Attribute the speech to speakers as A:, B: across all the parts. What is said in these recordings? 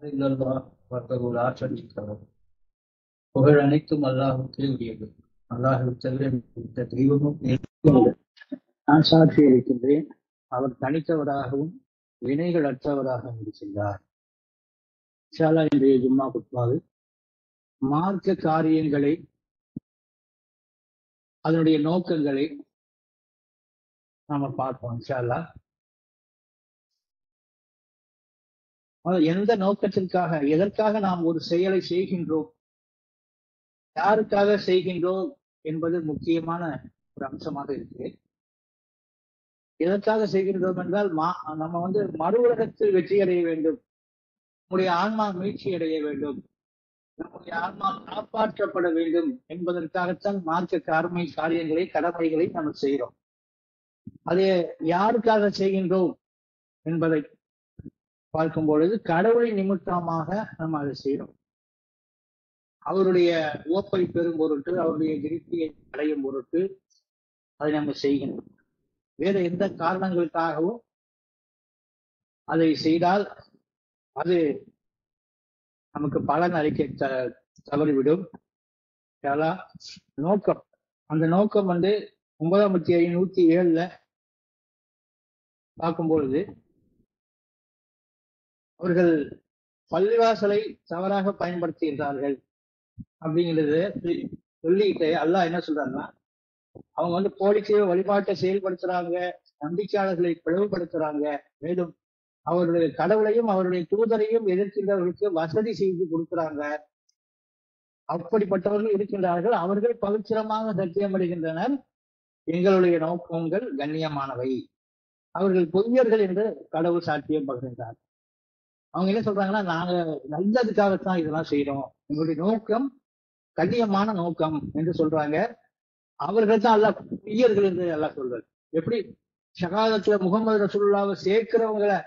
A: இல்லல்லாஹ் வஹ்தஹு லா ஷரீக லஹ். புகழ் அனைத்தும் அல்லாஹ்வுக்கே உரியது. அல்லாஹ்வை தவிர எந்த தெய்வமும் இல்லை. நான் சாட்சி அளிக்கின்றேன், அவர் தனித்தவராகவும் வினைகள் அற்றவராகவும் இருக்கின்றார். இன்ஷா அல்லாஹ் இன்றைய ஜும்மா குத்பாவில் மார்க்க காரியங்களை, அதனுடைய நோக்கங்களை நாம பார்ப்போம். இன்ஷா அல்லாஹ் எந்த நோக்கத்திற்காக, எதற்காக நாம் ஒரு செயலை செய்கின்றோம், யாருக்காக செய்கின்றோம் என்பது முக்கியமான ஒரு அம்சமாக இருக்கு. எதற்காக செய்கின்றோம் என்றால், நம்ம மறு உலகத்தில் வெற்றி அடைய வேண்டும், நம்முடைய ஆன்மா மீட்சி அடைய வேண்டும், நம்முடைய ஆன்மா காப்பாற்றப்பட வேண்டும் என்பதற்காகத்தான் மார்க்க காரியங்களை, கடமைகளை நம்ம செய்கிறோம். அது யாருக்காக செய்கின்றோம் என்பதை பார்க்கும் பொழுது கடவுளின் நிமித்தமாக நம்ம அதை செய்யறோம். அவருடைய ஓப்பை பெறும் பொருட்டு, அவருடைய திருப்தியை அடையும் பொருட்டு அதை நம்ம செய்கின்றோம். வேற எந்த காரணங்களுக்காகவும் அதை செய்தால் அது நமக்கு பலன் அளிக்க தவறிவிடும். நோக்கம், அந்த நோக்கம் 9ஆம் அத்தியாயம் 107 பார்க்கும் பொழுது, அவர்கள் பள்ளிவாசலை தவறாக பயன்படுத்துகின்றார்கள் அப்படிங்கிறது சொல்லிட்டு அல்லாஹ் என்ன சொல்றாருன்னா, அவங்க போலிக்கு வழிபாட்டை செயல்படுத்துறாங்க, நம்பிக்கையாளர்களை பிளவுபடுத்துறாங்க, மேலும் அவருடைய கடவுளையும் அவருடைய தூதரையும் எதிர்க்கின்றவர்களுக்கு வசதி செய்து கொடுக்கிறாங்க. அப்படிப்பட்டவர்கள் இருக்கின்றார்கள். அவர்கள் பவித்திரமாக சத்தியம் அடைகின்றனர், எங்களுடைய நோக்கங்கள் கண்ணியமானவை. அவர்கள் பொய்யர்கள் என்று கடவுள் சாட்சியம் பகிர்ந்தார். அவங்க என்ன சொல்றாங்கன்னா, நாங்க நல்லதுக்காகத்தான் இதெல்லாம் செய்யறோம், எங்களுடைய நோக்கம் கண்ணியமான நோக்கம் என்று சொல்றாங்க. அவர்கள் தான் அல்லாஹ் பொய்யர்கள் என்று அல்லாஹ் சொல்றாரு. எப்படி ஷகாதத்துல முகமது ரசூலுல்லாஹ்வை சேர்க்கிறவங்களை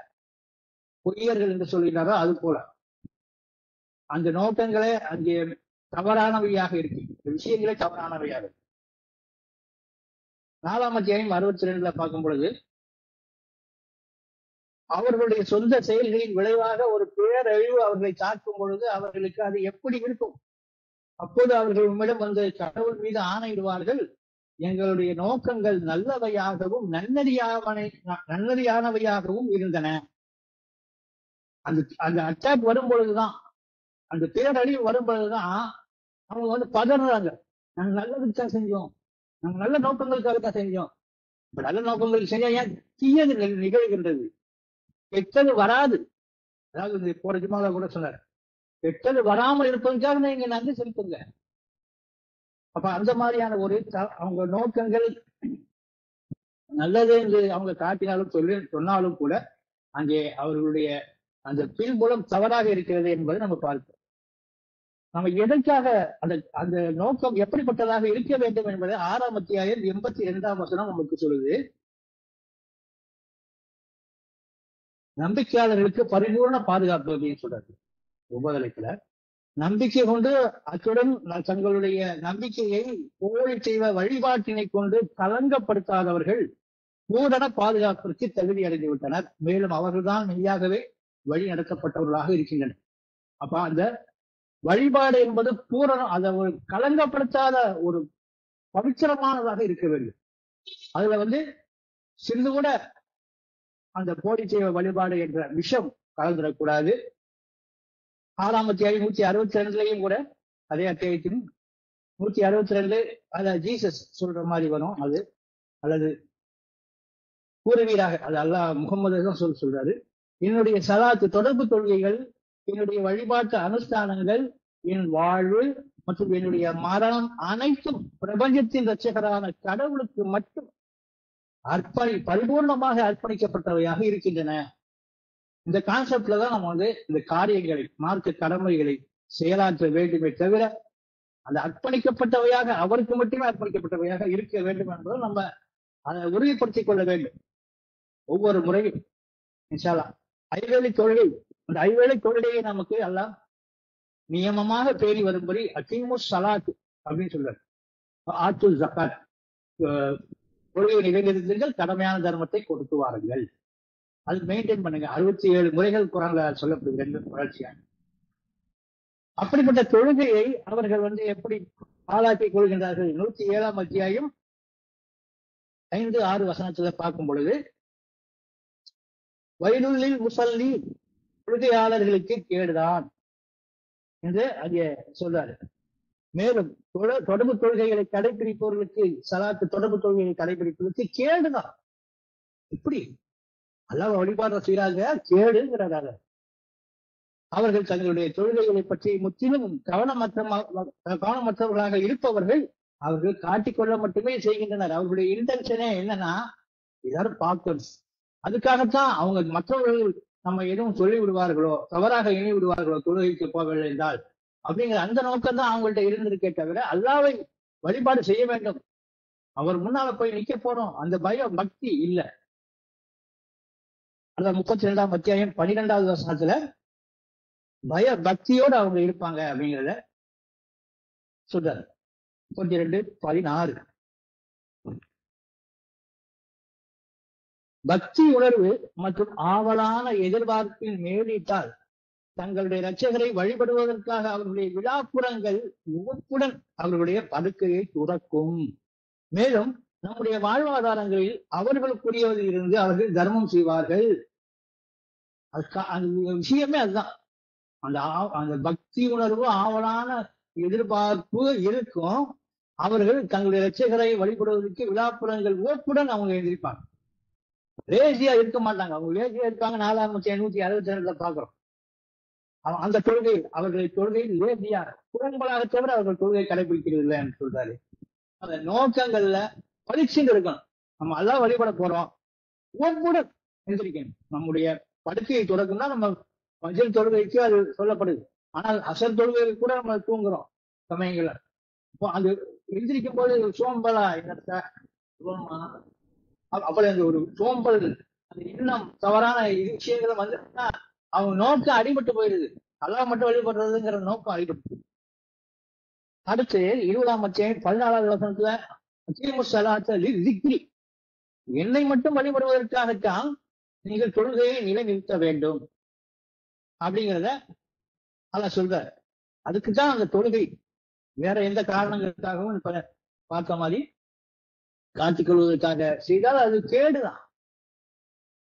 A: பொய்யர்கள் என்று சொல்கிறாரோ, அது போல அந்த நோக்கங்களே அங்கே தவறானவையாக இருக்கு, விஷயங்களே தவறானவையாக இருக்கு. 4ஆம் அத்தியாயம் 62 பார்க்கும் பொழுது, அவர்களுடைய சொந்த செயல்களின் விளைவாக ஒரு பேரழிவு அவர்களை தாக்கும் பொழுது அவர்களுக்கு அது எப்படி இருக்கும்? அப்போது அவர்கள் உம்மிடம் கடவுள் மீது ஆணையிடுவார்கள், எங்களுடைய நோக்கங்கள் நல்லவையாகவும் நன்னறியானவையாகவும் இருந்தன. அந்த அட்டாக் வரும் பொழுதுதான், அந்த பேரழிவு வரும் பொழுதுதான் அவங்க பதறாங்க. நாங்க நல்லதுக்கு தான் செஞ்சோம், நாங்க நல்ல நோக்கங்களுக்காக தான் செஞ்சோம். இப்ப நல்ல நோக்கங்களுக்கு செஞ்சா ஏன் தீயது நிகழ்கின்றது? கெட்டது வராது. அதாவது போற ஜும்மால கூட சொன்னார், கெட்டது வராமல் இருப்பதற்காக நீங்க நன்றி செலுத்துங்க. அப்ப அந்த மாதிரியான ஒரு அவங்க நோக்கங்கள் நல்லது என்று அவங்க காட்டினாலும் சொன்னாலும் கூட அங்கே அவர்களுடைய அந்த பின்புலம் தவறாக இருக்கிறது என்பதை நம்ம பார்க்கிறோம். நம்ம எதற்காக அந்த நோக்கம் எப்படிப்பட்டதாக இருக்க வேண்டும் என்பதை 6ஆம் அத்தியாயம் 82ஆம் வசனம் நமக்கு சொல்லுது. நம்பிக்கையாளர்களுக்கு பரிபூர்ண பாதுகாப்பு அப்படின்னு சொல்றாரு. உபதலைக்குல நம்பிக்கை கொண்டு, அத்துடன் தங்களுடைய நம்பிக்கையை போலி செய்வ வழிபாட்டினை கொண்டு கலங்கப்படுத்தாதவர்கள் பூரண பாதுகாப்பிற்கு தகுதி அடைந்து விட்டனர், மேலும் அவர்கள்தான் மெய்யாகவே வழி நடத்தப்பட்டவர்களாக இருக்கின்றனர். அப்ப அந்த வழிபாடு என்பது பூரணம், அதை ஒரு கலங்கப்படுத்தாத ஒரு பவித்திரமானதாக இருக்க வேண்டும். அதுல சிறிது கூட அந்த போலி செய்வ வழிபாடு என்ற விஷம் கலந்துடக்கூடாது. 6ஆம் அத்தியாயம் 162 கூட, அதே அத்தியாயத்தின் 162 அத ஜீசஸ் சொல்ற மாதிரி வரும். அது அல்லது கூறுவீராக, அது அல்லாஹ் முகமது தான் சொல்றாரு, என்னுடைய சலாத்து தொடர்பு கொள்கைகள், என்னுடைய வழிபாட்டு அனுஷ்டானங்கள், என் வாழ்வு மற்றும் என்னுடைய மரணம் அனைத்தும் பிரபஞ்சத்தின் இரட்சகரான கடவுளுக்கு மட்டும் பரிபூர்ணமாக அர்ப்பணிக்கப்பட்டவையாக இருக்கின்றன. இந்த கான்செப்ட்ல தான் நம்ம இந்த காரியங்களை, மார்க்க கடமைகளை செயலாற்ற வேண்டுமே தவிர அந்த அர்ப்பணிக்கப்பட்டவையாக, அவருக்கு மட்டுமே அர்ப்பணிக்கப்பட்டவையாக இருக்க வேண்டும் என்பதை நம்ம அதை உறுதிப்படுத்திக் கொள்ள வேண்டும். ஒவ்வொரு முறையும் இன்ஷா அல்லாஹ் ஐவேளை தொழுகை, அந்த ஐவேளை தொழுகையை நமக்கு எல்லாம் நியமமாக பேணி வரும்படி அகீமுஸ் ஸலாத் அப்படின்னு சொல்றாரு. ஆத்துல் ஜகாத், தொழுகை நிறைவேறுங்கள், கடமையான தர்மத்தை கொடுத்து வாருங்கள். அது மெயின்டைன் பண்ணுங்க. 67 முறைகள் குரான்ல சொல்லப்படுது, 2 தொடர்ச்சியா. அப்படிப்பட்ட தொழுகையை அவர்கள் எப்படி ஆளாக்கிக் கொள்கின்றார்கள்? 107ஆம் அத்தியாயம் 5, 6 வசனத்துல பார்க்கும் பொழுது, வயலுள்ளில் முசல்லி, தொழுகையாளர்களுக்கு கேடுதான் என்று அங்கே சொல்றாரு. மேலும் தொடர்பு தொழுகைகளை கடைபிடிப்பவர்களுக்கு, சலாத்து தொடர்பு தொழுகைகளை கடைபிடிப்பதற்கு கேடுதான். இப்படி அல்லாஹ் வழிபாடுற செய்யறாங்க, கேடுங்கிறாங்க. அவர்கள் தங்களுடைய தொழுகைகளை பற்றி முற்றிலும் கவனமற்றவர்களாக இருப்பவர்கள் அவர்கள் காட்டிக்கொள்ள மட்டுமே செய்கின்றனர். அவர்களுடைய இன்டென்ஷனே என்னன்னா, எல்லாரும் பார்க்கணும். அதுக்காகத்தான் அவங்க மற்றவர்கள் நம்ம எதுவும் சொல்லி விடுவார்களோ, தவறாக எண்ணி விடுவார்களோ தொழுகைக்கு போகவில்லை என்றால், அப்படிங்கிற அந்த நோக்கம் தான் அவங்கள்ட்ட இருந்திருக்கே தவிர, அல்லாவை வழிபாடு செய்ய வேண்டும், அவர் முன்னால போய் நிக்க போறோம், அந்த பயம் பக்தி இல்ல. அந்த 32ஆம் அத்தியாயம் 12வது வசனத்துல பய பக்தியோடு அவங்க இருப்பாங்க அப்படிங்கிறத சொல்றாரு. 32:16 பக்தி உணர்வு மற்றும் ஆவலான எதிர்பார்ப்பில் மேலிட்டால் தங்களுடைய இரட்சகரை வழிபடுவதற்காக அவர்களுடைய விழாப்புறங்கள் உவப்புடன் அவர்களுடைய படுக்கையை துறக்கும். மேலும் நம்முடைய வாழ்வாதாரங்களில் அவர்களுக்குரியவதில் இருந்து அவர்கள் தர்மம் செய்வார்கள். அந்த விஷயமே அதுதான். அந்த பக்தி உணர்வு, ஆவலான எதிர்பார்ப்பு இருக்கும். அவர்கள் தங்களுடைய இரட்சகரை வழிபடுவதற்கு விழாப்புறங்கள் உவப்புடன் அவங்க எழுதியிருப்பாங்க. லேசியா இருக்க மாட்டாங்க. அவங்க லேசியா இருப்பாங்க. 4ஆம் அத்தியாயம் 162 பாக்குறோம். அந்த தொழுகை, அவர்களுடைய தொழுகையில் லேசியா குரம்பலாக தவிர அவர்கள் தொழுகை கடைபிடிக்கிறது இல்லை என்று சொல்றாரு. அந்த நோக்கங்கள்ல பரீட்சைன்னு இருக்கணும். நம்ம எல்லாம் வழிபட போறோம், உவப்புடன் எந்திரிக்கணும். நம்முடைய படுக்கையை தொடக்கம்னா நம்ம மஞ்சள் தொழுகைக்கு அது சொல்லப்படுது. ஆனால் அசல் தொழுகைக்கு கூட நம்ம தூங்குறோம் சமயங்கள்ல. இப்போ அது எந்திரிக்கும் போது சோம்பலா அப்படி அந்த ஒரு சோம்பல், அந்த இன்னும் தவறான விஷயங்களை வந்துன்னா அவங்க நோக்கம் அடிபட்டு போயிடுது. அல்லாஹ் மட்டும் வழிபடுறதுங்கிற நோக்கம் அடிபட்டு. அடுத்து 20ஆம் அத்தியாயம் 14வது வசனத்துல என்னை மட்டும் வழிபடுவதற்காகத்தான் நீங்கள் தொழுகையை நிலைநிறுத்த வேண்டும் அப்படிங்கிறத அல்லாஹ் சொல்றாரு. அதுக்குதான் அந்த தொழுகை, வேற எந்த காரணங்களுக்காகவும் இப்ப பார்த்த மாதிரி காட்டிக் கொள்வதற்காக செய்தால் அது கேடுதான்.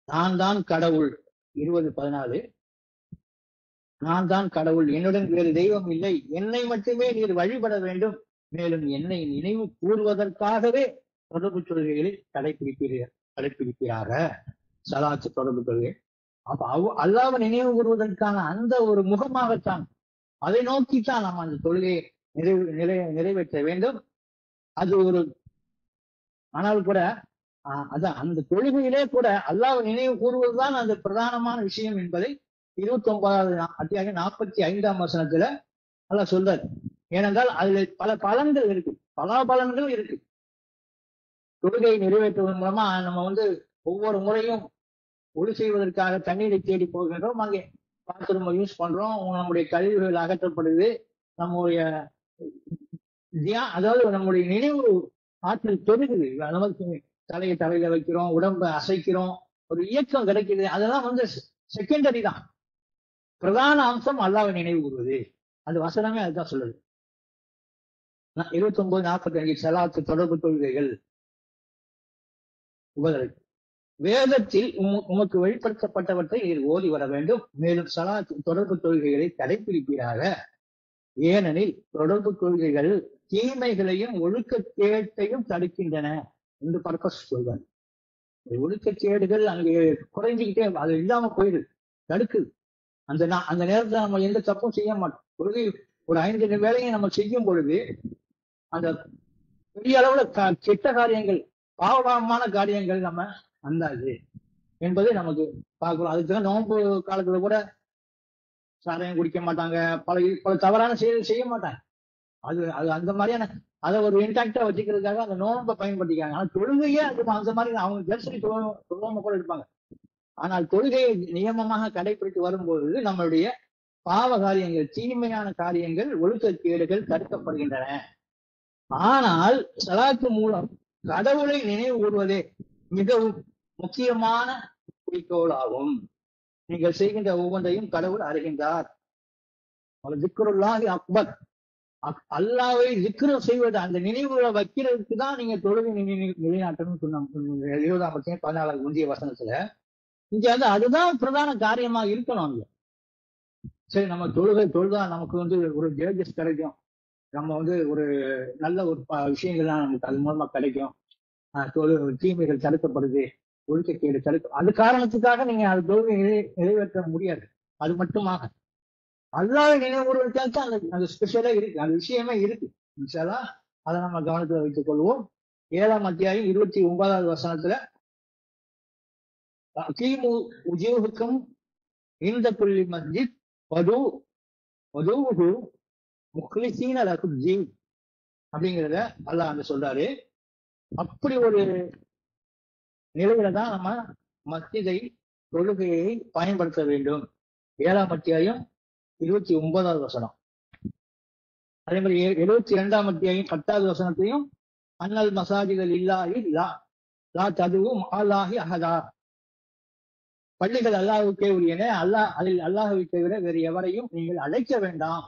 A: நான் தான் கடவுள் 20:14 நான் தான் கடவுள், என்னுடன் வேறு தெய்வம் இல்லை, என்னை மட்டுமே நீர் வழிபட வேண்டும், மேலும் என்னை நினைவு கூறுவதற்காகவே தொடர்பு தொழுகைகளை கடைபிடிப்பீராக. சலாத்து தொடர்பு கொள்கை. அப்ப அல்லாஹ்வை நினைவு கூறுவதற்கான அந்த ஒரு முகமாகத்தான், அதை நோக்கித்தான் நாம் அந்த தொழுகையை நிறைவேற்ற வேண்டும். அது ஒரு, ஆனால் கூட அதான் அந்த தொழுகையிலே கூட அல்லாஹ்வை நினைவு கூறுவதுதான் அந்த பிரதானமான விஷயம் என்பதை 29வது அத்தியாயம் 45ஆம் வசனத்துல அல்லாஹ் சொல்றாரு. ஏனென்றால் அதுல பல பலன்கள் இருக்கு, பலாபலன்கள் இருக்கு. தொழுகையை நிறைவேற்றுவதன் மூலமா நம்ம ஒவ்வொரு முறையும் ஒளி செய்வதற்காக தண்ணீரை தேடி போகின்றோம், அங்கே பாத்ரூம் யூஸ் பண்றோம், நம்முடைய கழிவுகள் அகற்றப்படுது, நம்முடைய அதாவது நம்முடைய நினைவு ஆற்றல் பெருகுது. நமக்கு தலையை தலையில வைக்கிறோம், உடம்பை அசைக்கிறோம், ஒரு இயக்கம் கிடைக்குது. அதெல்லாம் செகண்டரி தான். பிரதான அம்சம் அல்லாஹ்வை நினைவு கூறுவது. அது வசனமே அதுதான் சொல்லுது. 29:45 சலாத்து தொடர்பு தொழுகைகள். வேதத்தில் உமக்கு வெளிப்படுத்தப்பட்டவற்றை நீர் ஓதி வர வேண்டும், மேலும் சலாத்து தொடர்பு தொழுகைகளை கடைபிடிப்பீராக. ஏனெனில் தொடர்பு கொள்கைகள் தீமைகளையும் ஒழுக்கக்கேட்டையும் தடுக்கின்றன என்று பர்பஸ் சொல்வார். ஒழுக்கக்கேடுகள் அங்கே குறைஞ்சிக்கிட்டே, அது இல்லாம போயிடுது, தடுக்குது. அந்த நேரத்துல நம்ம எந்த தப்பும் செய்ய மாட்டோம். பொழுது ஒரு 5 வேலையை நம்ம செய்யும் பொழுது அந்த பெரிய அளவுல கெட்ட காரியங்கள், பாவமான காரியங்கள் நம்ம அந்தாது என்பதை நமக்கு பார்க்கிறோம். அதுக்குதான் நோன்பு காலத்துல கூட சாராயம் குடிக்க மாட்டாங்க, பல தவறான செயல் செய்ய மாட்டாங்க. அது அந்த மாதிரியான அதை ஒரு இன்டாக்டா வச்சுக்கிறதுக்காக அந்த நோன்பை பயன்படுத்திக்காங்க. ஆனா தொழுகையே அந்த மாதிரி அவங்க ஜெர்சரி தொழுவாம கூட இருப்பாங்க. ஆனால் தொழுகையை நியமமாக கடைபிடித்து வரும்போது நம்மளுடைய பாவ காரியங்கள், தீமையான காரியங்கள், ஒழுக்கக்கேடுகள் தடுக்கப்படுகின்றன. ஆனால் சலாத்து மூலம் கடவுளை நினைவு கூறுவதே மிகவும் முக்கியமான குறிக்கோள் ஆகும். நீங்கள் செய்கின்ற ஒவ்வொன்றையும் கடவுள் அறிகின்றார். திக்ருல்லாஹி அக்பர். அல்லாவை திக்ரு செய்வது, அந்த நினைவுகளை வைக்கிறதுக்கு தான் நீங்க தொழுகை நிலைநாட்டணும்னு சொன்னாங்க 20ஆம் வசனம் 14 முந்தைய வசனத்துல. இங்க வந்து அதுதான் பிரதான காரியமா இருக்கணும். அங்க சரி, நம்ம தொழுதா நமக்கு வந்து ஒரு ஜேஜஸ் கிடைக்கும், நம்ம வந்து ஒரு நல்ல ஒரு விஷயங்கள்லாம் நமக்கு அது மூலமா கிடைக்கும், தீமைகள் தடுக்கப்படுது, ஒழுக்கக்கேடு தடுக்கும், அது காரணத்துக்காக நீங்க அது தொழுகை நிறைவேற்ற முடியாது. அது மட்டுமாக அல்லாஹ்வை நினைவுறுவதற்கு அந்த ஸ்பெஷலா இருக்கு, அந்த விஷயமே இருக்கு. அதை நம்ம கவனத்துல வைத்துக் கொள்வோம். 7ஆம் அத்தியாயம் 29வது வசனத்துல கீமு உஜூஹுக்கும் இந்த புள்ளி மஸ்ஜித் வதூஹு முக்லிசீன லஹுத்தீன் அப்படிங்கிறத அல்லாஹ் அங்க சொல்றாரு. அப்படி ஒரு நிலையில தான் நம்ம மஸ்ஜிதை, தொழுகையை பயன்படுத்த வேண்டும். 7ஆம் அத்தியாயம் 29வது வசனம். அதே மாதிரி 72ஆம் அத்தியாயம் 10வது வசனத்தையும் அன்னல் மசாஜிகள் இல்லாஹி லா ததுவு மஅல்லாஹி அஹதா. பள்ளிகள் அல்லாஹ்வுக்கே உரியன, அதில் அல்லாஹ்வை தவிர வேறு எவரையும் நீங்கள் அழைக்க வேண்டாம்.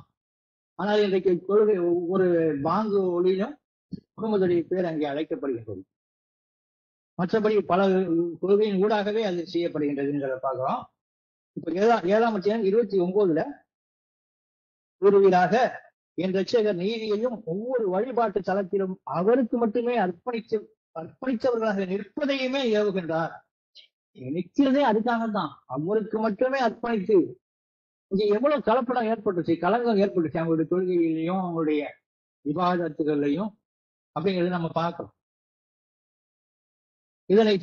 A: ஆனால் இன்றைக்கு தொழுகை ஒவ்வொரு பாங்கு ஒளியிலும் முகமதுடைய பேர் அங்கே அழைக்கப்படுகின்றது. மற்றபடி பல கொள்கையின் ஊடாகவே அது செய்யப்படுகின்றதுங்கிறத பார்க்கிறோம். இப்ப 7ஆம் அத்தியாயம் 29ல கூறுவீராக, என் ரட்சகர் நீதியையும் ஒவ்வொரு வழிபாட்டு தளத்திலும் அவருக்கு மட்டுமே அர்ப்பணித்தவர்களாக நிற்பதையுமே ஏவுகின்றார். நிற்கிறதே அதுக்காகத்தான், அவருக்கு மட்டுமே அர்ப்பணித்து. இங்க எவ்வளவு கலப்படம் ஏற்பட்டுச்சு, கலங்கம் ஏற்பட்டுச்சு அவங்களுடைய தொழுகையிலையும் அவங்களுடைய விவாதத்துகள்லையும் அப்படிங்கிறது நம்ம பார்க்கிறோம். இதனை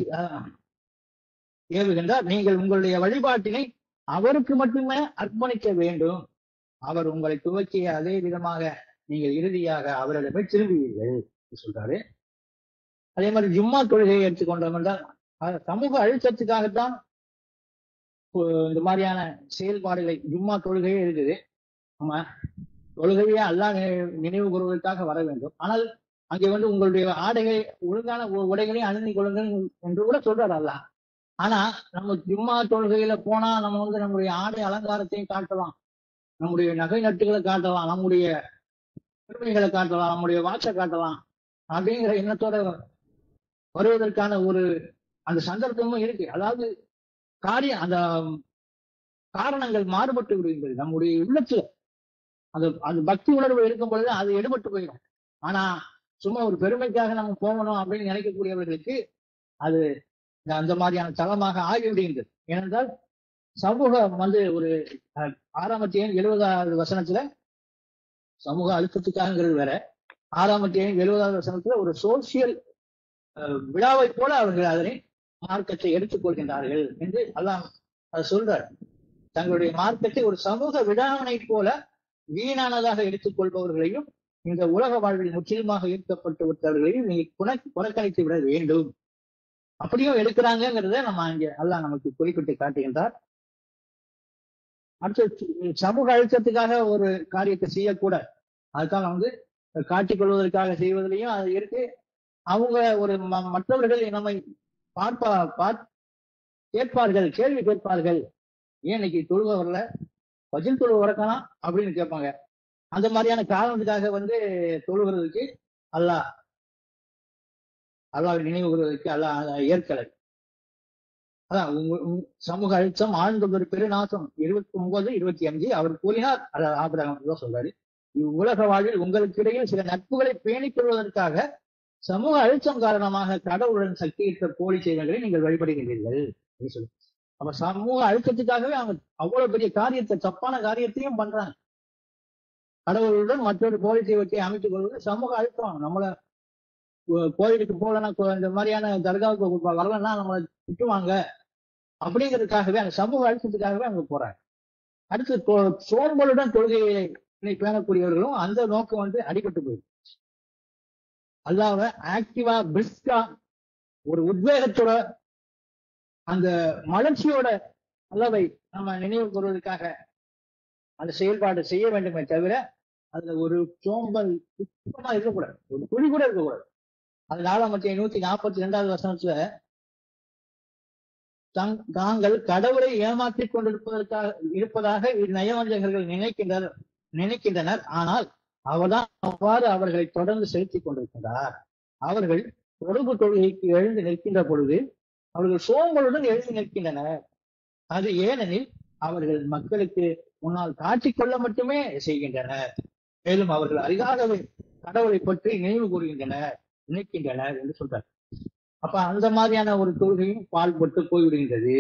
A: ஏவுகின்றார். நீங்கள் உங்களுடைய வழிபாட்டினை அவருக்கு மட்டுமே அர்ப்பணிக்க வேண்டும். அவர் உங்களை துவக்கிய அதே விதமாக நீங்கள் இறுதியாக அவரிடமே திரும்புவீர்கள் சொல்றாரு. அதே மாதிரி ஜும்மா தொழுகையை எடுத்துக்கொண்டோம் என்றால் சமூக அழுத்தத்துக்காகத்தான் இந்த மாதிரியான செயல்பாடுகளை ஜும்மா தொழுகையே இருக்குது. நம்ம தொழுகையே அல்லாஹ் நினைவு கூறுவதற்காக வர வேண்டும். ஆனால் அங்கே வந்து உங்களுடைய ஆடைகளை, ஒழுங்கான உடைகளையும் அணிந்து கொள்ளுங்கள் என்று கூட சொல்றாரு அல்லாஹ். ஆனா நம்ம ஜும்மா தொழுகையில போனா நம்ம வந்து நம்முடைய ஆடை அலங்காரத்தையும் காட்டலாம், நம்முடைய நகை நட்டுகளை காட்டலாம், நம்முடைய பெருமைகளை காட்டலாம், நம்முடைய வாட்சை காட்டலாம் அப்படிங்கிற எண்ணத்தோட வருவதற்கான ஒரு அந்த சந்தர்ப்பமும் இருக்கு. அதாவது அந்த காரணங்கள் மாறுபட்டு விடுகின்றது. நம்முடைய உள்ளத்துல அந்த பக்தி உணர்வு இருக்கும் பொழுது அது எடுபட்டு போயிடும். ஆனா சும்மா ஒரு பெருமைக்காக நம்ம போகணும் அப்படின்னு நினைக்கக்கூடியவர்களுக்கு அது அந்த மாதிரியான தளமாக ஆகிவிடுகின்றது. ஏனென்றால் சமூகம் வந்து ஒரு 6ஆம் அத்தியாயம் 70வது வசனத்துல சமூக அழுத்தத்துக்காகங்கிறது வேற. 6ஆம் அத்தியாயம் 70வது வசனத்துல ஒரு சோசியல் விழாவை போல அவர்கள் அதனை மார்க்கத்தை எடுத்துக் கொள்கின்றார்கள் என்று அல்லாஹ் அதை சொல்றார். தங்களுடைய மார்க்கத்தை ஒரு சமூக விழாவினை போல வீணானதாக எடுத்துக் கொள்பவர்களையும் இந்த உலக வாழ்வில் முற்றிலுமாக ஈர்க்கப்பட்டு விட்டவர்களையும் நீ புறக்கணித்து விட வேண்டும். அப்படியும் எடுக்கிறாங்கிறத நம்ம இங்க அல்லாஹ் நமக்கு குறிப்பிட்டு காட்டுகின்றார். அடுத்து சமூக அழுத்தத்துக்காக ஒரு காரியத்தை செய்யக்கூடாது. அதுக்காக வந்து காட்டிக் செய்வதிலையும் அது இருக்கு. அவங்க ஒரு மற்றவர்கள் நம்மை கேட்பார்கள், கேள்வி கேட்பார்கள், ஏன் இன்னைக்கு தொழுவ வரல, பதில் தொழுவ வரக்கலாம் அப்படின்னு கேட்பாங்க. அந்த மாதிரியான காரணத்துக்காக வந்து தொழுகிறதுக்கு அல்லாஹ்வை நினைவு கூறுவதற்கு அல்லாஹ் ஏற்கலை. அதான் சமூக அழுத்தம் ஆழ்ந்தொரு பெருநாசம் 29, 25 அவர் கூறினார். ஆபிரகாம் சொல்றாரு, இவ்வுலக வாழ்வில் உங்களுக்கு இடையில் சில நட்புகளை பேணிக் கொள்வதற்காக சமூக அழுத்தம் காரணமாக கடவுளுடன் சக்தியற்ற போலி செய்வங்களை நீங்கள் வழிபடுகிறீர்கள். அப்ப சமூக அழுத்தத்துக்காகவே அவங்க அவ்வளவு பெரிய காரியத்தை, தப்பான காரியத்தையும் பண்றாங்க. கடவுளுடன் மற்றொரு போலி தெய்வத்தை அமைத்துக் கொள்வது சமூக அழுத்தம். நம்மள கோயிலுக்கு போகலன்னா, இந்த மாதிரியான தர்காவுக்கு வரலன்னா நம்மளை திட்டுவாங்க அப்படிங்கிறதுக்காகவே, அந்த சமூக அழுத்தத்துக்காகவே அவங்க போறாங்க. அடுத்து சோம்பலுடன் தொழுகையை பேணக்கூடியவர்களும் அந்த நோக்கம் வந்து அடிபட்டு போயிடும். அல்லாஹ்வை ஆக்டிவா, பிரிஸ்கா, ஒரு உத்வேகத்தோட, அந்த மலர்ச்சியோட அல்லாஹ்வை நம்ம நினைவு கூறுவதற்காக அந்த செயல்பாடு செய்ய வேண்டுமே தவிர அதுல ஒரு சோம்பல் சுத்தமா இருக்கக்கூடாது, ஒரு துளி கூட இருக்கக்கூடாது. அது 4ஆம் அத்தியாயம் 142வது வசனத்துல தாங்கள் கடவுளை ஏமாற்றிக் இருப்பதாக இந்நயவஞ்சகர்கள் நினைக்கின்றனர். ஆனால் அவர்தான் அவ்வாறு அவர்களை தொடர்ந்து செலுத்திக் கொண்டிருக்கின்றார். அவர்கள் தொடர்பு கொள்கைக்கு எழுந்து நிற்கின்ற பொழுது அவர்கள் சோம்பலுடன் எழுந்து நிற்கின்றனர். அது ஏனெனில் அவர்கள் மக்களுக்கு முன்னால் காட்டிக்கொள்ள மட்டுமே செய்கின்றனர். மேலும் அவர்கள் அரிதாகவே கடவுளை பற்றி நினைவு கூறுகின்றனர், நினைக்கின்றனர் என்று சொல்றார். அப்ப அந்த மாதிரியான ஒரு தொழுகையும் பால்பட்டு போய்விடுகின்றது.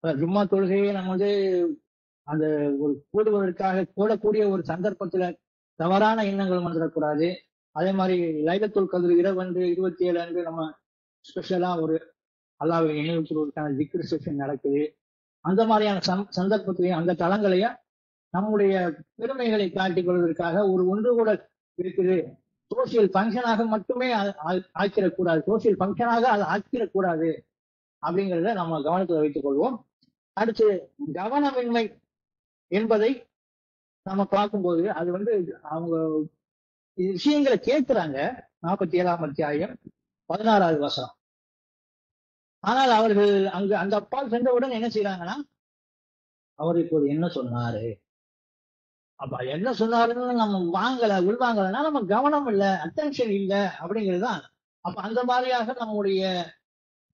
A: ஜும்மா தொழுகையை நம்ம அந்த ஒரு கூடுவதற்காக கூடக்கூடிய ஒரு சந்தர்ப்பத்துல தவறான எண்ணங்கள் வந்துடக்கூடாது. அதே மாதிரி லைலத்துல் கத்ர் இரவு 27 அன்று நம்ம ஸ்பெஷலா ஒரு அல்லாஹ்வை நினைவு கூறுவதற்கான திக்ர் செஷன் நடக்குது. அந்த மாதிரியான சந்தர்ப்பத்திலையும் அந்த தளங்களையும் நம்முடைய பெருமைகளை காட்டிக் கொள்வதற்காக ஒரு ஒன்று கூட இருக்குது. சோசியல் பங்கனாக மட்டுமே ஆக்கிடக்கூடாது, சோசியல் பங்கனாக அதை ஆக்கிடக்கூடாது அப்படிங்கிறத நம்ம கவனத்தில் வைத்துக் கொள்வோம். அடுத்து கவனமின்மை என்பதை நம்ம பார்க்கும்போது அது அவங்க விஷயங்களை கேட்கிறாங்க. 47ஆம் அத்தியாயம் 16வது வசனம். ஆனால் அவர்கள் அந்த அப்பால் சென்றவுடன் என்ன செய்யறாங்கன்னா, அவர் இப்போது என்ன சொன்னாரு, அப்ப என்ன சொன்னாருன்னு நம்ம உள்வாங்கலன்னா நம்ம கவனம் இல்லை, அட்டென்ஷன் இல்லை அப்படிங்கிறது தான். அப்ப அந்த மாதிரியாக நம்முடைய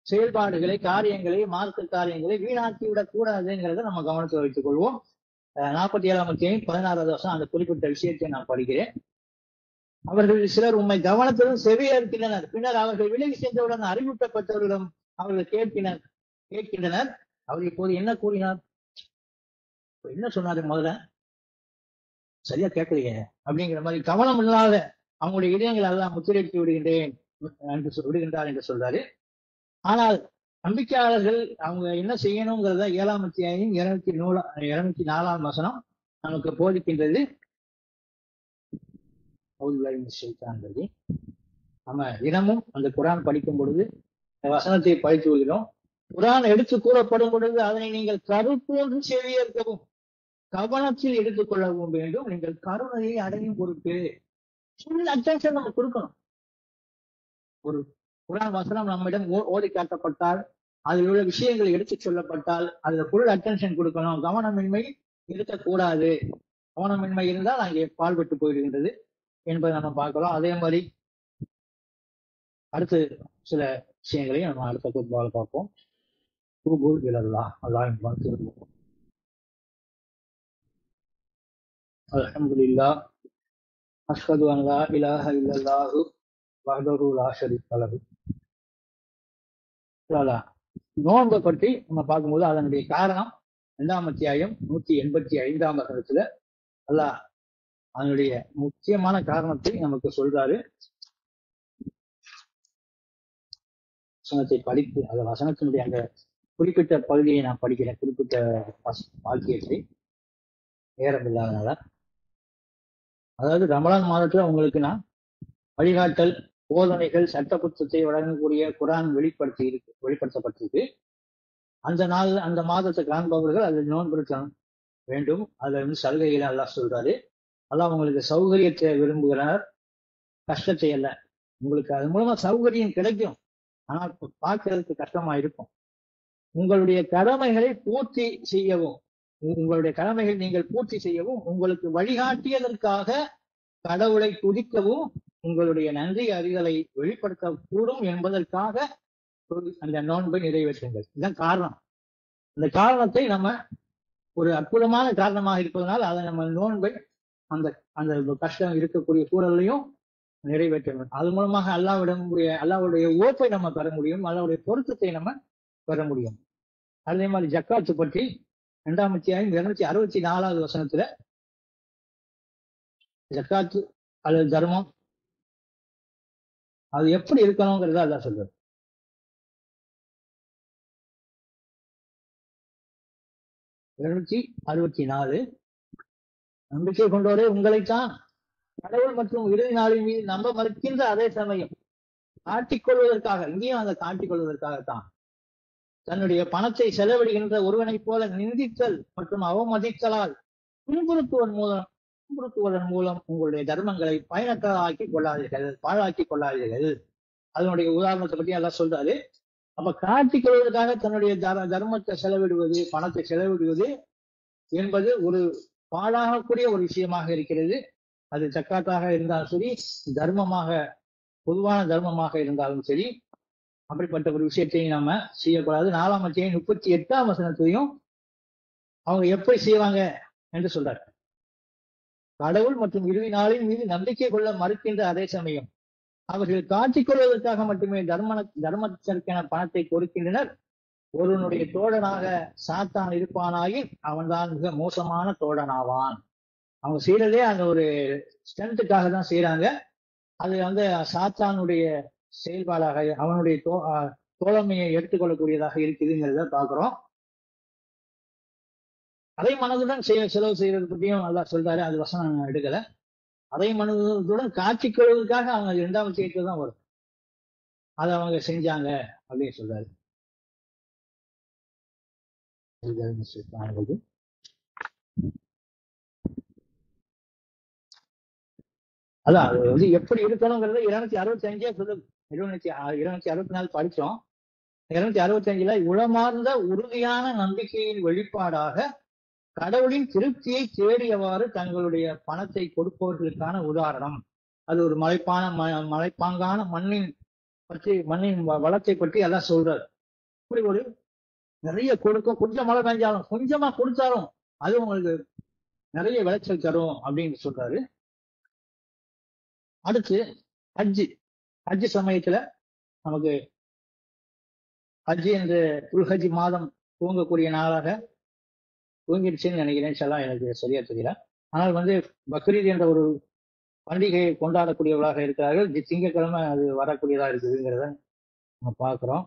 A: செயல்பாடுகளை, காரியங்களை, மார்க்க காரியங்களை வீணாக்கி விடக் கூடாதுங்கிறத நம்ம கவனத்தில் வைத்துக் கொள்வோம். 47ஆம் அத்தியாயம் 16வது வசனம் அந்த குறிப்பிட்ட விஷயத்தை நான் படிக்கிறேன். அவர்கள் சிலர் உண்மை கவனத்துடன் செவியேற்கின்றனர், பின்னர் அவர்கள் விலகி சென்றவுடன் அறிவிக்கப்பட்டவர்களிடம் அவர்கள் கேட்கின்றனர், அவர் இப்போது என்ன கூறினார், என்ன சொன்னாரு, முதல்ல சரியா கேட்கலையே அப்படிங்கிற மாதிரி கவனம் இல்லாத அவங்களுடைய இதயங்கள் எல்லாம் முத்திரைத்து விடுகின்றார் என்று சொல்றாரு. ஆனால் நம்பிக்கையாளர்கள் அவங்க என்ன செய்யணுங்கிறத 7ஆம் அத்தியாயம் 204ஆம் வசனம் நமக்கு போதிக்கின்றது. நம்ம தினமும் அந்த குரான் படிக்கும் பொழுது வசனத்தை படித்து வருகிறோம். குரான் எடுத்து கூறப்படும் பொழுது அதனை நீங்கள் கருத்தோன்று செவியேற்கவும் கவனத்தில் எடுத்துக் கொள்ளவும் வேண்டும். நீங்கள் கருணையை அடையும் பொருட்டு ஃபுல் அட்டென்ஷன் நம்ம கொடுக்கணும். ஒரு குரான் வசனம் நம்மிடம் ஓதி காட்டப்பட்டால், அதில் உள்ள விஷயங்கள் எடுத்து சொல்லப்பட்டால் அதுல ஃபுல் அட்டென்ஷன் கொடுக்கணும். கவனமின்மை இருக்கக்கூடாது. கவனமின்மை இருந்தால் அங்கே பால்பட்டு போயிடுகின்றது என்பதை நம்ம பார்க்கிறோம். அதே மாதிரி அடுத்து சில விஷயங்களையும் நம்ம அடுத்த குர்பால பார்ப்போம். அல்லாஹ் திரும்புவோம். அல்ஹம்துலில்லாஹ் அஷ்ஹது அன் லா இலாஹ இல்லல்லாஹு வஹ்தஹு லா ஷரீக லஹு. நோன்பை பற்றி நம்ம பார்க்கும்போது அதனுடைய காரணம் 2ஆம் அத்தியாயம் 185ஆம் வசனத்துல அல்லாஹ் அதனுடைய முக்கியமான காரணத்தை நமக்கு சொல்றாரு. வசனத்தை படித்து அந்த வசனத்தினுடைய அந்த குறிப்பிட்ட பகுதியை நான் படிக்கிறேன், குறிப்பிட்ட வாக்கியத்தை, நேரம் இல்லாதனால. அதாவது ரமலான் மாதத்துல உங்களுக்கு நான் வழிகாட்டல், போதனைகள், சட்ட புத்தகத்தை வழங்கக்கூடிய குரான் வெளிப்படுத்தப்பட்டிருக்கு. அந்த நாள் அந்த மாதத்தை காண்பவர்கள் அதில் நோன்பு வேண்டும். அதுல சலுகைகளை அல்லாஹ் சொல்றாரு. அல்லாஹ் உங்களுக்கு சௌகரியத்தை விரும்புகிறார், கஷ்டத்தை அல்ல. உங்களுக்கு அது மூலமா சௌகரியம் கிடைக்கும், ஆனால் பார்க்கறதுக்கு கஷ்டமா இருக்கும். உங்களுடைய கடமைகளை பூர்த்தி செய்யவும், உங்களுடைய கடமைகள் நீங்கள் பூர்த்தி செய்யவும், உங்களுக்கு வழிகாட்டியதற்காக கடவுளை துதிக்கவும், உங்களுடைய நன்றி அறிதலை வெளிப்படுத்தக்கூடும் என்பதற்காக அந்த நோன்பை நிறைவேற்றுங்கள். இதுதான் காரணம். அந்த காரணத்தை நம்ம ஒரு அற்புதமான காரணமாக இருப்பதனால் அதை நம்ம நோன்பை அந்த அந்த கஷ்டம் இருக்கக்கூடிய சூழலையும் நிறைவேற்றணும். அது மூலமாக அல்லாஹ்வுடைய ஓப்பை நம்ம பெற முடியும், அல்லாஹ்வுடைய பொருத்தத்தை நம்ம பெற முடியும். அதே மாதிரி ஜக்காத்து பற்றி 2ஆம் அத்தியாயம் 264வது வசனத்துல ஜக்காத்து அல்லது தர்மம் அது எப்படி இருக்கணுங்கிறத அல்லாஹ் சொல்றாரு. நம்பிக்கை கொண்டோரே, உங்களைத்தான் கடவுள் மற்றும் இறுதி நாளின் மீது நம்ப மறுக்கின்ற அதே சமயம் காட்டிக்கொள்வதற்காக, இங்கேயும் அதை காட்டிக்கொள்வதற்காகத்தான் தன்னுடைய பணத்தை செலவிடுகின்ற ஒருவனைப் போல நிந்தித்தல் மற்றும் அவமதித்தலால் துன்புறுத்துவதன் மூலம் உங்களுடைய தர்மங்களை பயனற்றதாக்கி கொள்ளாதீர்கள், பாழாக்கி கொள்ளாதீர்கள். அதனுடைய உதாரணத்தை பற்றி எல்லாம் சொல்றாரு. அப்ப காட்டிக் கொள்வதற்காக தன்னுடைய தர்மத்தை செலவிடுவது, பணத்தை செலவிடுவது என்பது ஒரு பாழாகக்கூடிய ஒரு விஷயமாக இருக்கிறது. அது ஜக்காத்தாக இருந்தாலும் சரி, தர்மமாக, பொதுவான தர்மமாக இருந்தாலும் சரி, அப்படிப்பட்ட ஒரு விஷயத்தையும் நம்ம செய்யக்கூடாது. 4ஆம் அத்தியாயம் 38ஆம் வசனத்தையும் அவங்க எப்படி செய்வாங்க என்று சொல்றார். கடவுள் மற்றும் இறுதி நாளின் மீது நம்பிக்கை கொள்ள மறுக்கின்ற அதே சமயம் அவர்கள் காட்டிக் கொள்வதற்காக மட்டுமே தர்மத்திற்கென பணத்தை கொடுக்கின்றனர். ஒருவனுடைய தோழனாக சாத்தான் இருப்பானாயின் அவன்தான் மிக மோசமான தோழனாவான். அவங்க செய்யறதே அந்த ஒரு ஸ்ட்ரென்த்துக்காக தான் செய்யறாங்க. அது வந்து சாத்தானுடைய செயல்பாடாக அவனுடைய தோழமையை எடுத்துக்கொள்ளக்கூடியதாக இருக்குதுங்கிறத பாக்குறோம். அதை மனதுடன் செலவு செய்யறது பற்றியும் நல்லா சொல்றாரு. அது வசனம் நான் எடுக்கல. அதை மனதுடன் காட்சிக் கொள்வதற்காக அவங்க 2ஆம் அத்தியாயத்துல தான் வரும். அதை அவங்க செஞ்சாங்க அப்படின்னு சொல்றாரு. அதான் அது வந்து எப்படி இருக்கணுங்கிறத 265 சொல்லுது. 264 படிச்சோம். 265 உளமார்ந்த உறுதியான நம்பிக்கையின் வெளிப்பாடாக கடவுளின் திருப்தியை தேடியவாறு தங்களுடைய பணத்தை கொடுப்பவர்களுக்கான உதாரணம். அது ஒரு மலைப்பாங்கான மண்ணின் வளத்தை பற்றி எல்லாம் சொல்றாரு. இப்படி ஒரு நிறைய கொடுக்கும், கொஞ்சம் மழை பெஞ்சாலும் கொஞ்சமா கொடுத்தாலும் அது உங்களுக்கு நிறைய விளைச்சல் தரும் அப்படின்னு சொல்றாரு. அடுத்து ஹஜ்ஜி சமயத்துல நமக்கு ஹஜ்ஜி என்ற துல்ஹஜ் மாதம் துவங்கக்கூடிய நாளாக துவங்கிடுச்சுன்னு நினைக்கிறேன். எல்லாம் எனக்கு சரியா தெரியல. ஆனால் வந்து பக்ரீத் என்ற ஒரு பண்டிகையை கொண்டாடக்கூடியவர்களாக இருக்கிறார்கள். திங்கட்கிழமை அது வரக்கூடியதா இருக்குதுங்கிறத நம்ம பார்க்கிறோம்.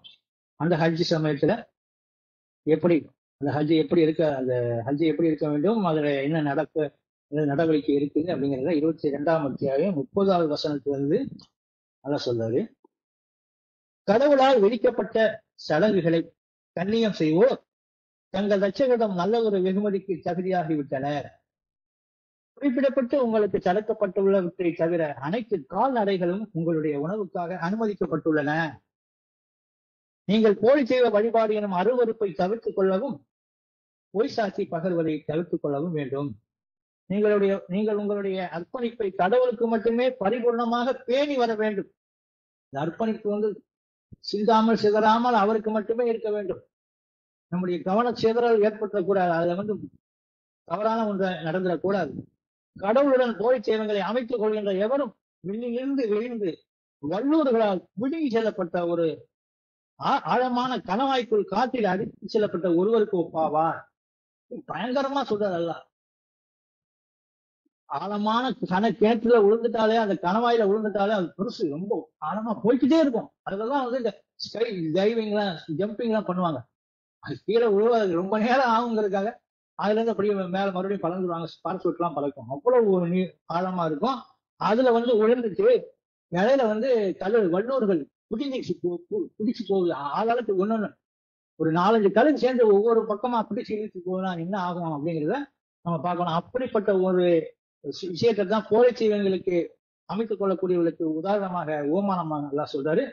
A: அந்த ஹஜ்ஜி சமயத்துல எப்படி அந்த ஹஜ்ஜி எப்படி இருக்க வேண்டும், அதுல என்ன நடவடிக்கை இருக்குது அப்படிங்கிறத 22ஆம் அத்தியாயம் 30வது வசனத்திலிருந்து அத சொல்றாரு. கடவுளால் விதிக்கப்பட்ட சடங்குகளை கண்ணியம் செய்வோர் தங்கள் இரட்சகரிடம் நல்ல ஒரு வெகுமதிக்கு தகுதியாகிவிட்டனர். குறிப்பிடப்பட்டு உங்களுக்கு தடுக்கப்பட்டுள்ளவற்றை தவிர அனைத்து கால்நடைகளும் உங்களுடைய உணவுக்காக அனுமதிக்கப்பட்டுள்ளன. நீங்கள் போலி செய்வ வழிபாடு எனும் அருவருப்பை தவிர்த்துக் கொள்ளவும் பொய் சாட்சி பகர்வதை தவிர்த்துக் கொள்ளவும் வேண்டும். நீங்கள் உங்களுடைய அர்ப்பணிப்பை கடவுளுக்கு மட்டுமே பரிபூர்ணமாக பேணி வர வேண்டும். இந்த அர்ப்பணிப்பு வந்து சிந்தாமல் சிதறாமல் அவருக்கு மட்டுமே இருக்க வேண்டும். நம்முடைய கவன சிதறல் ஏற்படுத்தக்கூடாது. அதுல வந்து தவறான ஒன்றை நடந்துடக்கூடாது. கடவுளுடன் போலி சேவங்களை அமைத்துக் கொள்கின்ற எவரும் விண்ணிலிருந்து விழுந்து வல்லூர்களால் விடுங்கி செல்லப்பட்ட ஒரு ஆழமான கணவாய்க்குள் காற்றில் அடித்து செல்லப்பட்ட ஒருவருக்கு ஒப்பாவார். பயங்கரமா சொல்றாரு அல்ல. ஆழமான கிணத்துல விழுந்துட்டாலே, அந்த கணவாயில விழுந்துட்டாலே அது பெருசு ரொம்ப ஆழமா போய்கிட்டே இருக்கும். அதுலதான் வந்து இந்த ஸ்கை டைவிங் எல்லாம் ஜம்பிங் எல்லாம் பண்ணுவாங்க. அது கீழே விழுவது ரொம்ப நேரம் ஆகுங்கிறதுக்காக அதுல இருந்து அப்படியே மேல மறுபடியும் பறந்துருவாங்க. பாரசூட் எல்லாம் பறக்கும். அவ்வளவு ஒரு நீர் ஆழமா இருக்கும். அதுல வந்து விழுந்துட்டு இடையில வந்து வல்லூர்கள் பிடிச்சு போகுது. ஆளாளுக்கு ஒண்ணு ஒரு 4-5 கல் சேர்ந்து ஒவ்வொரு பக்கமா பிடிச்சு இழுத்து போகுதுன்னா என்ன ஆகும் அப்படிங்கிறத நம்ம பார்க்கணும். அப்படிப்பட்ட ஒரு விஷயத்தை தான் போலி செய்வங்களுக்கு அமைத்துக் கொள்ளக்கூடியவர்களுக்கு உதாரணமாக ஓமானமாக எல்லாம் சொல்றாரு.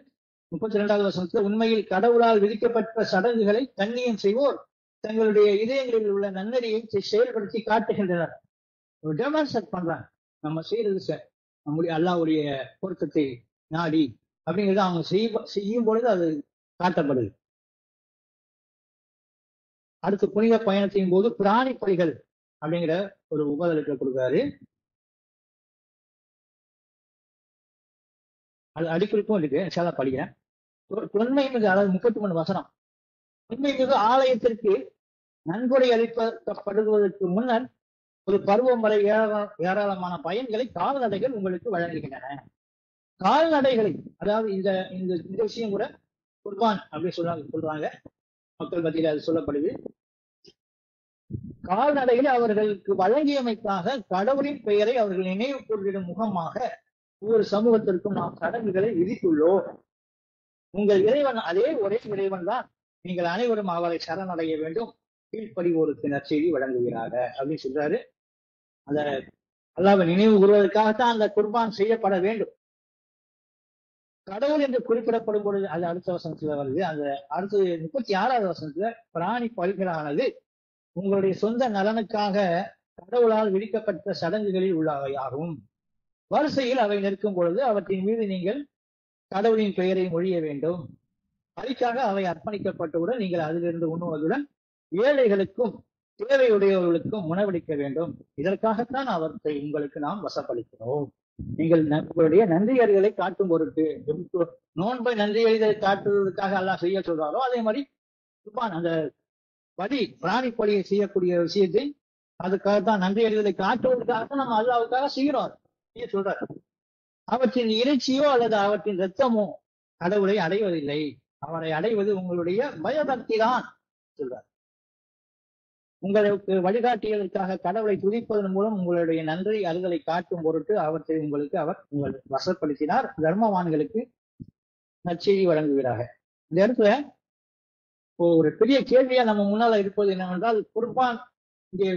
A: 32வது வசனத்துல உண்மையில் கடவுளால் விதிக்கப்பட்ட சடங்குகளை கண்ணியம் செய்வோர் தங்களுடைய இதயங்களில் உள்ள நன்னறியை செயல்படுத்தி காட்டுகின்றனர். ஒரு டெமான்ஸ்ட்ரேட் பண்றாங்க. நம்ம செய்யறது நம்முடைய அல்லாஹ்வுடைய பொருத்தத்தை நாடி அப்படிங்கிறது அவங்க செய்யும் பொழுது அது காட்டப்படுது. அடுத்து புனித பயணத்தின் போது பிராணி பலிகள் அப்படிங்கிற ஒரு உபதலத்தை கொடுக்குறாரு. அது அடிக்குறிப்பும் இருக்கு. சில படிக்கிறேன். தொன்மை மிகு, அதாவது 33 வசனம். தொன்மை மிகு ஆலயத்திற்கு நன்கொடை அளிக்கப்படுவதற்கு முன்னர் ஒரு பருவம் வரை ஏராளமான பயன்களை கால்நடைகள் உங்களுக்கு வழங்குகின்றன. கால்நடைகளை, அதாவது இந்த இந்த விஷயம் கூட குர்பான் அப்படின்னு சொல்றாங்க. மக்கள் மத்தியில் அது சொல்லப்படுது. கால்நடைகளை அவர்களுக்கு வழங்கியமைக்காக கடவுளின் பெயரை அவர்கள் நினைவு கூர்ந்திடும் முகமாக ஒவ்வொரு சமூகத்திற்கும் நாம் சடங்குகளை விதித்துள்ளோம். உங்கள் இறைவன் அதே ஒரே இறைவன் தான். நீங்கள் அனைவரும் அவரை சரணடைய வேண்டும். கீழ்ப்படிவோருக்கு நற்செய்தி வழங்குகிறாங்க அப்படின்னு சொல்றாரு. அந்த அல்லாஹ்வை நினைவு கூறுவதற்காகத்தான் அந்த குர்பான் செய்யப்பட வேண்டும். கடவுள் என்று குறிப்பிடப்படும் பொழுது அது அடுத்த வசனத்துல வருது. அந்த அடுத்து 36வது வசனத்துல பிராணி பலிகளானது உங்களுடைய சொந்த நலனுக்காக கடவுளால் விதிக்கப்பட்ட சடங்குகளில் உள்ளவையாகும். வரிசையில் அவை நிற்கும் பொழுது அவற்றின் மீது நீங்கள் கடவுளின் பெயரை மொழிய வேண்டும். பலிக்காக அவை அர்ப்பணிக்கப்பட்டவுடன் நீங்கள் அதிலிருந்து உண்ணுவதுடன் ஏழைகளுக்கும் தேவையுடையவர்களுக்கும் உணவளிக்க வேண்டும். இதற்காகத்தான் அவற்றை உங்களுக்கு நாம் வசப்பளிக்கிறோம். நீங்கள் உங்களுடைய நன்றியறிதலை காட்டும் பொருட்டு நோன்பை நன்றியறிதலை காட்டுவதற்காக எல்லாம் செய்ய சொல்றாரோ அதே மாதிரி அந்த பிராணி பலியை செய்யக்கூடிய விஷயத்தை அதுக்காகத்தான் நன்றியறிதலை காட்டுவதற்காகத்தான் நம்ம அல்லாவுக்காக செய்கிறோம் செய்ய சொல்றாரு. அவற்றின் இறைச்சியோ அல்லது அவற்றின் ரத்தமோ கடவுளை அடைவதில்லை. அவரை அடைவது உங்களுடைய பயபக்தி தான் சொல்றார். உங்களுக்கு வழிகாட்டியதற்காக கடவுளை துதிப்பதன் மூலம் உங்களுடைய நன்றி அறிதலை காட்டும் பொருட்டு அவற்றை உங்களுக்கு அவர் உங்கள் வசப்படுத்தினார். தர்மவான்களுக்கு நற்செய்தி வழங்குகிறாக. இந்த இடத்துல ஒரு பெரிய கேள்வியா நம்ம முன்னால இருப்பது என்னவென்றால், குர்பான் இங்கே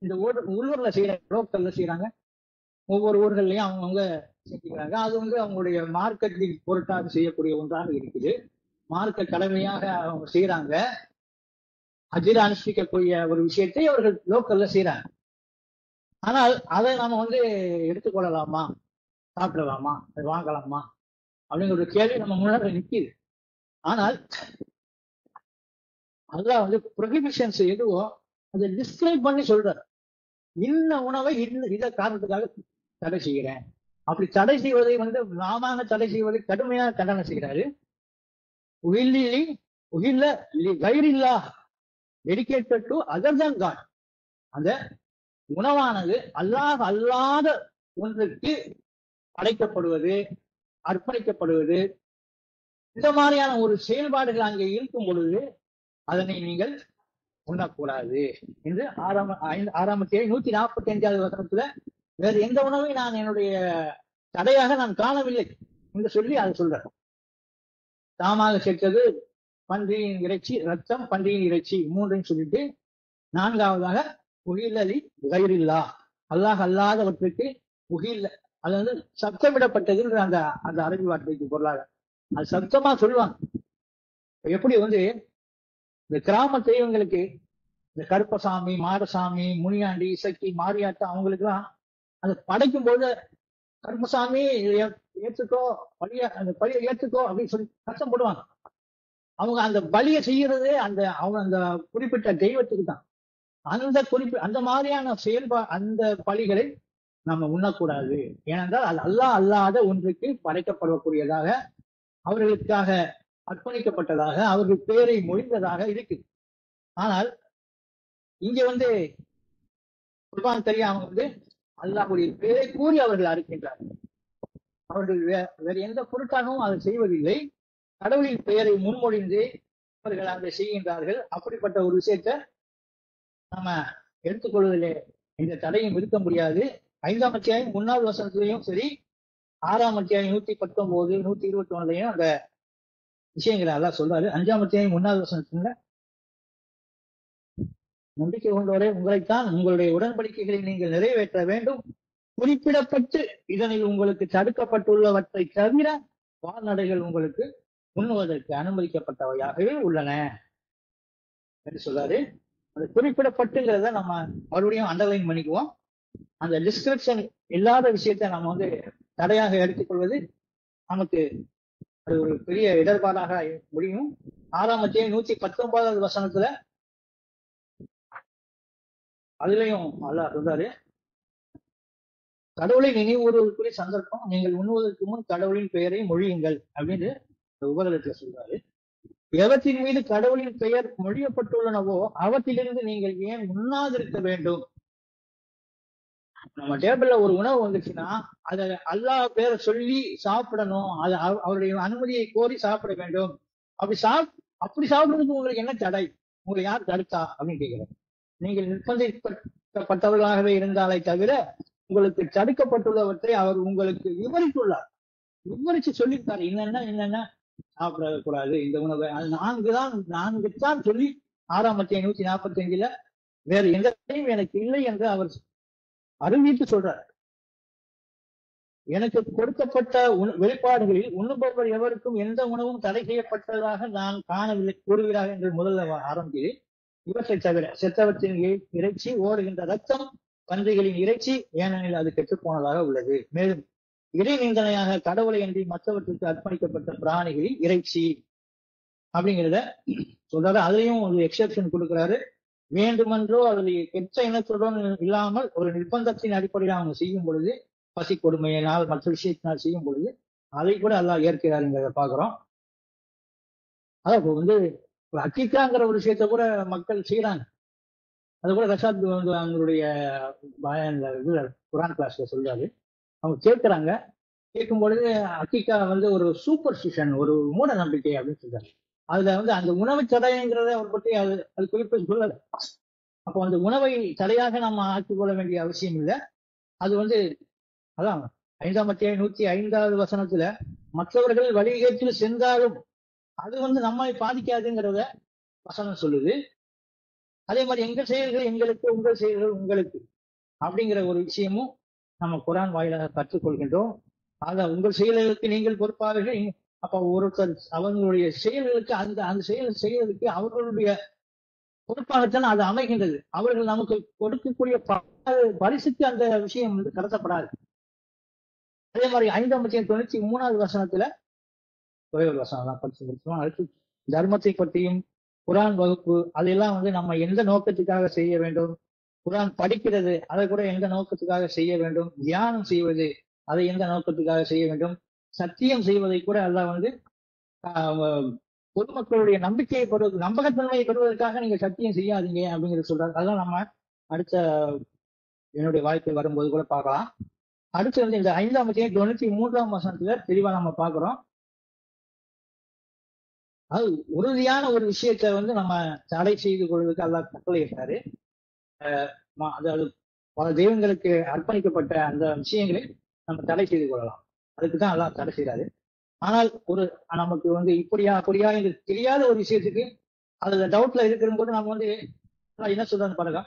A: இந்த உள்ளூர்ல செய்யறாங்க, லோக்கல்ல செய்யறாங்க, ஒவ்வொரு ஊர்கள்லயும் அவங்கவுங்க செஞ்சுக்கிறாங்க. அது அவங்களுடைய மார்க்கெட்டிங் பொருட்டாக செய்யக்கூடிய ஒன்றாக இருக்குது. மார்க்க கடமையாக அவங்க செய்யறாங்க. அஜிர அனுஷ்டிக்கக்கூடிய ஒரு விஷயத்தை அவர்கள் லோக்கல்ல செய்யறாங்க. ஆனால் அதை நாம எடுத்துக்கொள்ளலாமா, சாப்பிடலாமா, அதை வாங்கலாமா அப்படிங்கிற ஒரு கேள்வி நம்ம முன்னாடி நிற்கிது. ஆனால் அதான் ப்ரொஹிபிஷன்ஸ் எதுவோ அதை டிஸ்கிரைப் பண்ணி சொல்றாரு. இன்ன உணவை இத காரணத்துக்காக தடை செய்கிறேன். அப்படி தடை செய்வதை நாம தடை செய்வதை கடுமையாக கண்டனம் செய்கிறாரு. Dedicated to other than God. அந்த உணவானது அல்லாஹ் அல்லாத ஒன்றுக்கு படைக்கப்படுவது, அர்ப்பணிக்கப்படுவது, இந்த மாதிரியான ஒரு செயல்பாடுகள் அங்கே இருக்கும் பொழுது அதனை நீங்கள் உண்ணக்கூடாது என்று 145வது வசனத்துல வேறு எந்த உணவை நான் என்னுடைய தடையாக நான் காணவில்லை என்று சொல்லி அதை சொல்றார். தாமாக சேர்த்தது பன்றியின் இறைச்சி, ரத்தம், பன்றியின் இறைச்சி மூன்றையும் சொல்லிட்டு 4வதாக உகில்லி கைரில்லா, அல்லாஹ் அல்லாதவற்றுக்கு உகில்ல, அது சப்தமிடப்பட்டது அந்த அந்த அரபி வார்த்தைக்கு பொருளாக அது சப்தமா சொல்லுவாங்க. எப்படி இந்த கிராம தெய்வங்களுக்கு இந்த கருப்பசாமி, மாடசாமி, முனியாண்டி, இசக்கி, மாரியாத்தா அவங்களுக்கு எல்லாம் அதை படைக்கும் போது கருப்பசாமி ஏற்றுக்கோ, அந்த பழியை ஏற்றுக்கோ அப்படின்னு சொல்லி கஷ்டம் போடுவாங்க. அவங்க அந்த பலியை செய்யறது அவங்க அந்த குறிப்பிட்ட தெய்வத்துக்கு தான். அந்த மாதிரியான அந்த பலிகளை நம்ம உண்ணக்கூடாது. ஏனென்றால் அது அல்லாஹ் அல்லாத ஒன்றுக்கு படைக்கப்படக்கூடியதாக, அவர்களுக்காக அர்ப்பணிக்கப்பட்டதாக, அவர்கள் பேரை மொழிந்ததாக இருக்கு. ஆனால் இங்க குர்பான் தெரியாம அல்லாஹ்வுடைய பேரை கூறி அவர்கள் அறுக்கின்றார்கள். அவர்கள் வேற எந்த பொருட்டாகவும் அதை செய்வதில்லை. கடவுளின் பெயரை முன்மொழிந்து அவர்கள் அதை செய்கின்றார்கள். அப்படிப்பட்ட ஒரு விஷயத்தை நம்ம எடுத்துக்கொள்வதிலே இந்த தடையும் இருக்க முடியாது. 5ஆம் அத்தியாயம் 1வது வசனத்திலையும் சரி, 6ஆம் அத்தியாயம் 119, 121 அந்த விஷயங்களை எல்லாம் சொல்றாரு. 5ஆம் அத்தியாயம் 1வது வசனத்துல நம்பிக்கை கொண்டவரே, உங்களைத்தான் உங்களுடைய உடன்படிக்கைகளை நீங்கள் நிறைவேற்ற வேண்டும். குறிப்பிடப்பட்டு இதனில் உங்களுக்கு தடுக்கப்பட்டுள்ளவற்றை தவிர கால்நடைகள் உங்களுக்கு உண்ணுவதற்கு அனுமதிக்கப்பட்டவையாகவே உள்ளன என்று சொல்றாரு. அது குறிப்பிடப்பட்டுங்கிறத நம்ம மறுபடியும் அண்டர்லைன் பண்ணிக்குவோம். அந்த டிஸ்கிரிப்ஷன் இல்லாத விஷயத்தை நம்ம தடையாக எடுத்துக்கொள்வது நமக்கு அது ஒரு பெரிய இடர்பாடாக முடியும். 6ஆம் அத்தியாயம் 119வது வசனத்துல அதுலயும் அல்லாஹ் சொல்றாரு, கடவுளை நினைவுறுவதற்குரிய சந்தர்ப்பம், நீங்கள் உண்ணுவதற்கு முன் கடவுளின் பெயரை மொழியுங்கள் அப்படின்னு உபதேசத்துல சொல்றாரு. எவற்றின் மீது கடவுளின் பெயர் மொழியப்பட்டுள்ளனவோ அவற்றிலிருந்து நீங்கள் ஏன் உண்ணாதிருக்க வேண்டும்? நம்ம டேபிள்ல ஒரு உணவு வந்துச்சுன்னா அதை அல்லாஹ் பேரை சொல்லி சாப்பிடணும், அது அவருடைய அனுமதியை கோரி சாப்பிட வேண்டும். அப்படி சாப்பிடுறதுக்கு உங்களுக்கு என்ன தடை? உங்களை யார் தடுத்தா அப்படின்னு கேட்கிறேன். நீங்கள் நிர்பந்திக்கப்பட்டவர்களாகவே இருந்தாலே தவிர உங்களுக்கு தடுக்கப்பட்டுள்ளவற்றை அவர் உங்களுக்கு விவரிச்சு சொல்லியிருக்காரு. என்னென்ன சாப்பிடக்கூடாது இந்த உணவை. அது நான்கு தான் சொல்லி 6ஆம் அத்தியாயம் 145ல வேற எந்த எனக்கு இல்லை என்று அவர் அறிவித்து சொல்றார். எனக்கு கொடுக்கப்பட்ட வெளிப்பாடுகளில் உண்ணுபவர் எவருக்கும் எந்த உணவும் தடை செய்யப்பட்டதாக நான் காணவில்லை கூறுகிறார் என்று முதல்ல ஆரம்பிக்குது. இவற்றை தவிர செத்தவற்றின் இறைச்சி, ஓடுகின்ற ரத்தம், பன்றிகளின் இறைச்சி, ஏனெனில் அது கெட்டுப் போனதாக உள்ளது. மேலும் இறை நிந்தனையாக கடவுளை அன்றி மற்றவற்றுக்கு அர்ப்பணிக்கப்பட்ட பிராணிகளின் இறைச்சி அப்படிங்கிறத சொல்றாரு. அதுலயும் ஒரு எக்ஸெப்ஷன் கொடுக்கிறாரு. வேண்டுமென்றோ அதில் கெட்ட இனத்துடன் இல்லாமல் ஒரு நிர்பந்தத்தின் அடிப்படையில் அவங்க செய்யும் பொழுது, பசி கொடுமையினால் மற்ற விஷயத்தினால் செய்யும் பொழுது அதை கூட அல்லாஹ் ஏற்கிறாருங்கிறத பாக்குறோம். அதான் அக்கீக்காங்கிற ஒரு விஷயத்த கூட மக்கள் செய்யறாங்க. அது கூட ரஷாத் அவங்களுடைய இதுல குரான் கிளாஸ்ல சொல்றாரு. அவங்க கேட்கிறாங்க. கேட்கும் பொழுது அக்கீக்கா ஒரு சூப்பர்ஸ்டிஷன், ஒரு மூட நம்பிக்கை அப்படின்னு சொல்றாரு. அதுல அந்த உணவு தடைங்கிறத அவர் பற்றி அது குறிப்பிட்டு சொல்லல. அப்போ அந்த உணவை தடையாக நம்ம ஆக்கிக் கொள்ள வேண்டிய அவசியம் இல்லை. அது அதான் 5ஆம் அத்தியாயம் 105வது வசனத்துல மற்றவர்கள் வழிகேட்டில் சென்றாலும் அது நம்மை பாதிக்காதுங்கிறத வசனம் சொல்லுது. அதே மாதிரி எங்கள் செயல்கள் எங்களுக்கு, உங்கள் செயல்கள் உங்களுக்கு அப்படிங்கிற ஒரு விஷயமும் நம்ம குரான் வாயிலாக கற்றுக்கொள்கின்றோம். ஆக உங்கள் செயல்களுக்கு நீங்கள் பொறுப்பாளர்கள். அப்ப ஒருத்தர் அவங்களுடைய செயல்களுக்கு அந்த செயல் செய்யறதுக்கு அவர்களுடைய பொறுப்பாகத்தான் அது அமைகின்றது. அவர்கள் நமக்கு கொடுக்கக்கூடிய பரிசுக்கு அந்த விஷயம் கடத்தப்படாது. அதே மாதிரி 5ஆம் அத்தியாயம் 93வது வசனத்துல ஒரே ஒரு வசனம் தான் படிச்சு முடிச்சோம். அடுத்து தர்மத்தை பற்றியும் குரான் வகுப்பு அதெல்லாம் நம்ம எந்த நோக்கத்துக்காக செய்ய வேண்டும், குரான் படிக்கிறது அதை கூட எந்த நோக்கத்துக்காக செய்ய வேண்டும், தியானம் செய்வது அதை எந்த நோக்கத்துக்காக செய்ய வேண்டும், சத்தியம் செய்வதை கூட எல்லாம் பொதுமக்களுடைய நம்பிக்கையை பெறுவது, நம்பகத்தன்மையை பெறுவதற்காக நீங்க சத்தியம் செய்யாதீங்க அப்படிங்கிறது சொல்றாரு. அதெல்லாம் நம்ம அடுத்த என்னுடைய வாழ்க்கை வரும்போது கூட பார்க்கலாம். அடுத்து இந்த 5ஆம் அத்தியாயம் 93ஆம் வசனத்துல தெளிவா நம்ம பார்க்கிறோம். அது உறுதியான ஒரு விஷயத்த நம்ம தடை செய்து கொள்வதற்கு அல்லாஹ் கட்டளையிட்டாரு. அதாவது பல தெய்வங்களுக்கு அர்ப்பணிக்கப்பட்ட அந்த விஷயங்களை நம்ம தடை செய்து கொள்ளலாம். அதுக்குதான் அல்லாஹ் தடை செய்யறாரு. ஆனால் நமக்கு இப்படியா அப்படியா என்று தெரியாத ஒரு விஷயத்துக்கு அதுல டவுட்ல இருக்கிற போது நம்ம என்ன சொல்றாங்க பாருங்க.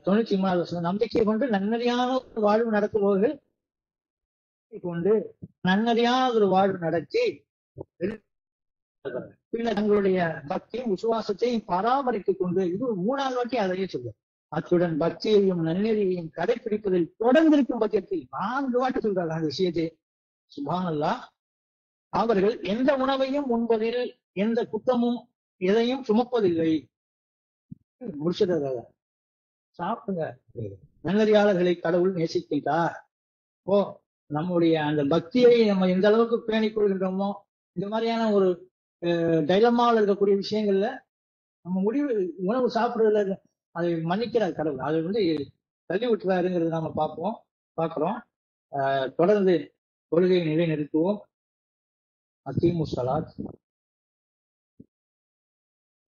A: 93வது வசனம், நம்பிக்கை கொண்டு நன்னறியான ஒரு வாழ்வு நடத்துபவர்கள் கொண்டு நன்னறியான ஒரு வாழ்வு நடத்தி பின்னர் தங்களுடைய பக்தியும் விசுவாசத்தையும் பராமரித்துக் கொண்டு, இது 3ஆவது வாட்டி அதையே சொல்லுவோம். அத்துடன் பக்தியையும் நன்னெறியையும் கடைபிடிப்பதில் தொடர்ந்திருக்கும் பட்சத்தில் 4 வாட்டி சொல்றாங்க அந்த விஷயத்தை. சுப்ஹானல்லாஹ். அவர்கள் எந்த உணவையும் உண்பதில் எந்த குற்றமும் எதையும் சுமப்பதில்லை. முடிச்சிடுறாங்க. சாப்பிடுங்க. நல்லறியாளர்களை கடவுள் நேசிக்கின்றார். நம்முடைய அந்த பக்தியை நம்ம எந்த அளவுக்கு பேணிக் கொள்கின்றோமோ, இந்த மாதிரியான ஒரு டைலமாவில் இருக்கக்கூடிய விஷயங்கள்ல நம்ம உணவு சாப்பிடுறதுல அதை மன்னிக்கிறார் கடவுள். அதை தள்ளி விட்டுறாருங்கிறது நாம பார்க்கிறோம். தொடர்ந்து கொள்கையை நிலைநிறுத்துவோம். அகீமுஸ் ஸலாத்.